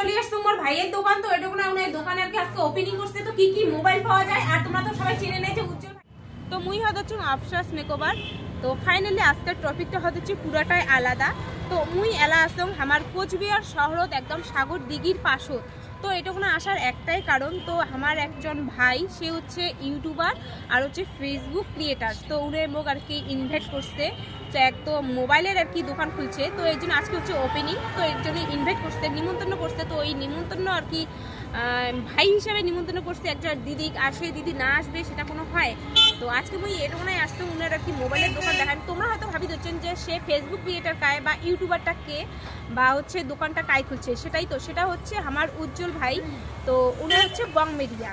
চলে আসছো মোর ভাইয়ের দোকান। তো এটা কোনো দোকানে আর কি আজকে ওপেনিং করছে। তো কি কি মোবাইল পাওয়া যায় আর তোমরা তো সবাই চিনে নেই যে উজ্জ্বল। তো মুই হচ্ছে আফসাস মেকওভার। তো ফাইনালি আজকের টপিকটা হচ্ছে পুরাটাই আলাদা। তো মুই এলা আসং আমার কোচবিহার শহরত একদম সাগর দিঘির পাশত। তো এটা কোনো আসার একটাই কারণ, তো আমার একজন ভাই সে হচ্ছে ইউটিউবার আর হচ্ছে ফেসবুক ক্রিয়েটার। তো উনি মোক আর কি ইনভাইট করছে, তো এক তো মোবাইলের আর কি দোকান খুলছে। তো এই জন্য আজকে হচ্ছে ওপেনিং। তো এর জন্য ইনভাইট করছে, নিমন্ত্রণ করছে। তো এই নিমন্ত্রণ আর কি ভাই হিসাবে নিমন্ত্রণ করছে একজন দিদি, আর সেই দিদি না আসবে সেটা কোনো হয়। তো আজকে মুই এটা মনে হয় আসছে উনার আর কি মোবাইলের দোকান দেখান। তোমরা হয়তো ভাবি দিচ্ছেন যে সে ফেসবুক ক্রিয়েটার কায় বা ইউটিউবারটা কে বা হচ্ছে দোকানটা কায় খুলছে, সেটাই তো, সেটা হচ্ছে আমার উজ্জ্বল ভাই। তো উনি হচ্ছে বং মিডিয়া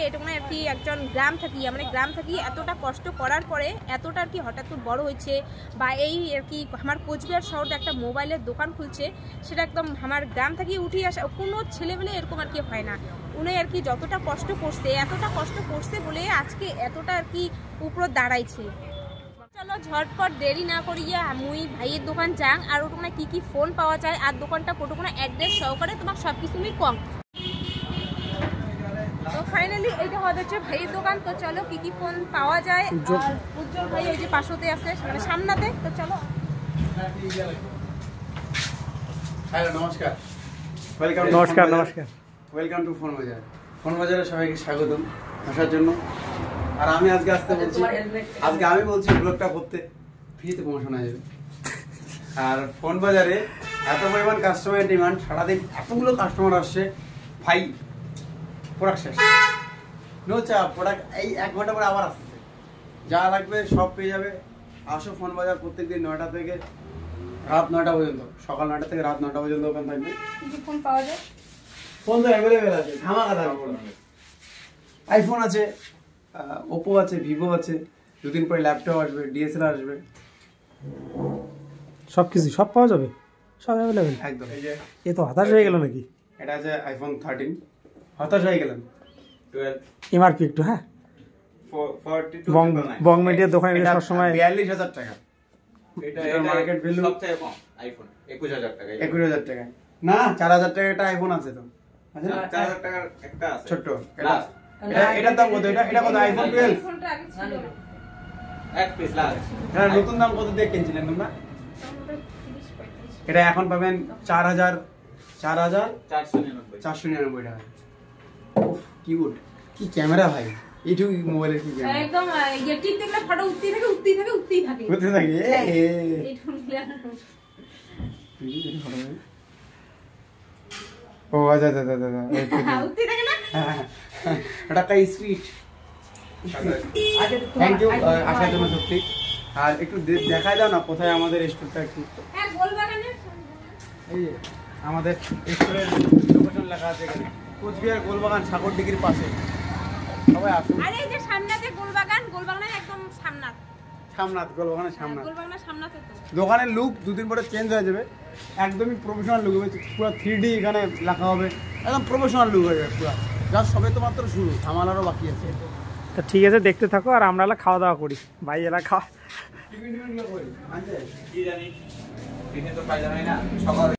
এটা মানে আর কি একজন গ্রাম থাকি, মানে গ্রাম থাকি এতটা কষ্ট করার পরে এতটা আর কি হঠাৎ বড় হয়েছে বা এই আর কি আমার কোচবিহার শহরে একটা মোবাইলের দোকান খুলছে, সেটা একদম আমার গ্রাম থেকে উঠে আসা কোনো ছেলেমেলে এরকম আর কি হয় না। উনি আর কি যতটা কষ্ট করছে, এতটা কষ্ট করছে বলে আজকে এতটা আর কি উপর দাঁড়াইছে। চলো ঝটপট দেরি না করিয়া মুই ভাইয়ের দোকান যাং আর ওখানে কি কি ফোন পাওয়া যায় আর দোকানটা কতক্ষণ অ্যাড্রেস সহকারে তোমাকে সব কিছু আমি কম। তো ফাইনালি এইটা হচ্ছে ভাইয়ের দোকান। তো চলো কি কি ফোন পাওয়া যায়। আর উজ্জ্বল ভাই ওই যে পাশতে আছে, মানে সামনাতে। তো চলো। হ্যালো, নমস্কার। ওয়েলকাম টু ফোন বাজার। ফোন বাজারে সবাইকে স্বাগতম আসার জন্য। আর আমি আজকে আমি বলছি ব্লগটা করতে ফ্রিতে প্রমোশন হয়ে যাবে। আর ফোন বাজারে এত পরিমাণ কাস্টমারের ডিমান্ড, সারাদিন এতগুলো কাস্টমার আসছে ভাই, প্রোডাক্ট শেষ, নো চাপ, প্রোডাক্ট এই 1 ঘন্টা পরে আবার আসছে, যা লাগবে সব পেয়ে যাবে। আসো ফোন বাজার, প্রত্যেকদিন 9টা থেকে রাত 9টা পর্যন্ত, সকাল 9টা থেকে রাত 9টা পর্যন্ত ওখান থাকবে। কি ফোন পাওয়া যায়? ফোন তো অ্যাভেলেবেল আছে, ধামাকা থাকবে। আইফোন আছে, ওপো আছে, ভিভো আছে, দুদিন পরে ল্যাপটপ আসবে, ডিএসএলআর আসবে, সব পাওয়া যাবে, সব অ্যাভেলেবেল একদম। এ তো হতাশ হয়ে গেল নাকি? এটা আছে আইফোন 13, হতাশ হয়ে গেলেন। 12 এমআরপি একটু, হ্যাঁ, বং মিডিয়ার দোকানে সবসময় 42,000 টাকা। এটা মার্কেট ভ্যালু সবথেকে কম আইফোন 21,000 টাকা। 21,000 টাকা না, 4,000 টাকা একটা আইফোন আছে তো, আছে না? 4,000 টাকার একটা আছে ছোট। এটার দাম কত? এটা কত? আইফোন 12 ফোনটা আগে ছিল এক পিস লাল। এটা নতুন দাম কত দিয়ে কিনছিলেন তোমরা? এটা এখন পাবেন 4,499 টাকা। উফ, কি গুড, কি ক্যামেরা ভাই, এইটুকু মোবাইলের কি ক্যামেরা, একদম টিপ দেখলে ফটো উঠতেই থাকে। বুঝতে থাকি। ও আচ্ছা, উঠতেই থাকে না, এটা একটা সুইট। থ্যাংক ইউ আসার জন্য সত্যি। আর একটু দেখাই দাও না কোথায় আমাদের স্টোরটা একটু। হ্যাঁ, গোলবাগানে এই যে আমাদের স্টোরের লোকেশন লেখা আছে এখানে, কোচবিহার গোলবাগান সাগরদিঘির পাশে। সবাই আসুন। আরে এই যে সামনাতে গোলবাগানের একদম গোলবাগানের সামনাত। গোলবাগানের সামনাতে তো দোকানের লুক দুদিন পরে চেঞ্জ হয়ে যাবে, একদমই প্রফেশনাল লুক হবে, পুরো 3D এখানে লেখা হবে, একদম প্রফেশনাল লুক হয়ে যাবে পুরো। যা সবে তো মাত্র শুরু, ঝামেলারও বাকি আছে। তা ঠিক আছে, দেখতে থাকো আর আমরা খাওয়া দাওয়া করি। ভাই এলা খাওয়া কি জানি, দিনে তো পাই যাবে না সকাল